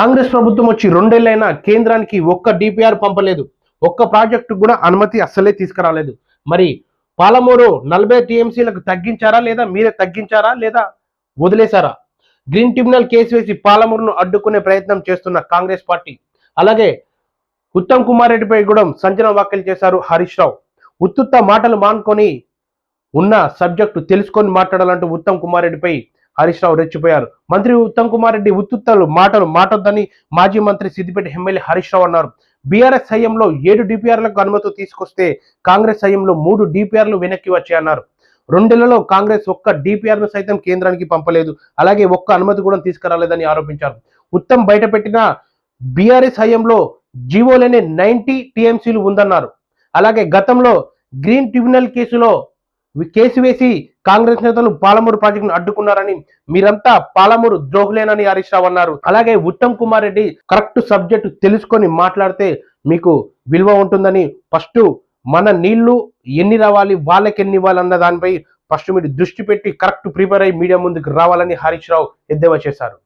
కాంగ్రెస్ ప్రభుత్వం వచ్చి 2 ఏళ్లైనా కేంద్రానికి ఒక్క డిపిఆర్ పంపలేదు. ఒక్క ప్రాజెక్టు కూడా అనుమతి అస్సలే తీసుకురాలేదు. మరి పాలమూరు 40 టీఎంసీలకు తగ్గించారా లేదా మీరే తగ్గించారా లేదా వదిలేశారా? గ్రీన్ ట్రిబ్యునల్ కేసు వేసి పాలమూరును అడ్డుకునే ప్రయత్నం చేస్తున్న కాంగ్రెస్ పార్టీ. అలాగే ఉత్తమ్ కుమార్ రెడ్డిపై కూడా సంచలన వ్యాఖ్యలు చేశారు హరీష్ రావు. ఉత్తుత్త మాటలు మానుకొని ఉన్న సబ్జెక్టు తెలుసుకొని మాట్లాడాలంటూ ఉత్తమ్ కుమార్ రెడ్డిపై హరీష్ రావు రెచ్చిపోయారు. మంత్రి ఉత్తమ్ కుమార్ రెడ్డి ఉత్తుత్తలు మాటలు మాటొద్దని మాజీ మంత్రి సిద్దిపేట ఎమ్మెల్యే హరీష్ రావు అన్నారు. బీఆర్ఎస్ హయాంలో 7 డిపిఆర్లకు అనుమతి తీసుకొస్తే కాంగ్రెస్ హయాంలో 3 డిపిఆర్లు వెనక్కి వచ్చాయన్నారు. 2 ఏళ్లలో కాంగ్రెస్ ఒక్క డిపిఆర్ను సైతం కేంద్రానికి పంపలేదు. అలాగే ఒక్క అనుమతి కూడా తీసుకురాలేదని ఆరోపించారు. ఉత్తమ్ బయటపెట్టిన బీఆర్ఎస్ హయాంలో జీవోలోనే 90 టీఎంసీలు ఉందన్నారు. అలాగే గతంలో గ్రీన్ ట్రిబ్యునల్ కేసు వేసి కాంగ్రెస్ నేతలు పాలమూరు ప్రాజెక్టును అడ్డుకున్నారని, మీరంతా పాలమూరు ద్రోహులేనని హరీష్ రావు అన్నారు. అలాగే ఉత్తమ్ కుమార్ రెడ్డి కరెక్ట్ సబ్జెక్టు తెలుసుకొని మాట్లాడితే మీకు విలువ ఉంటుందని, ఫస్ట్ మన నీళ్లు ఎన్ని రావాలి, వాళ్ళకి ఎన్ని ఇవ్వాలన్న దానిపై ఫస్ట్ మీరు దృష్టి పెట్టి కరెక్ట్ ప్రిపేర్ అయ్యి మీడియా ముందుకు రావాలని హరీష్ రావు ఎద్దేవా చేశారు.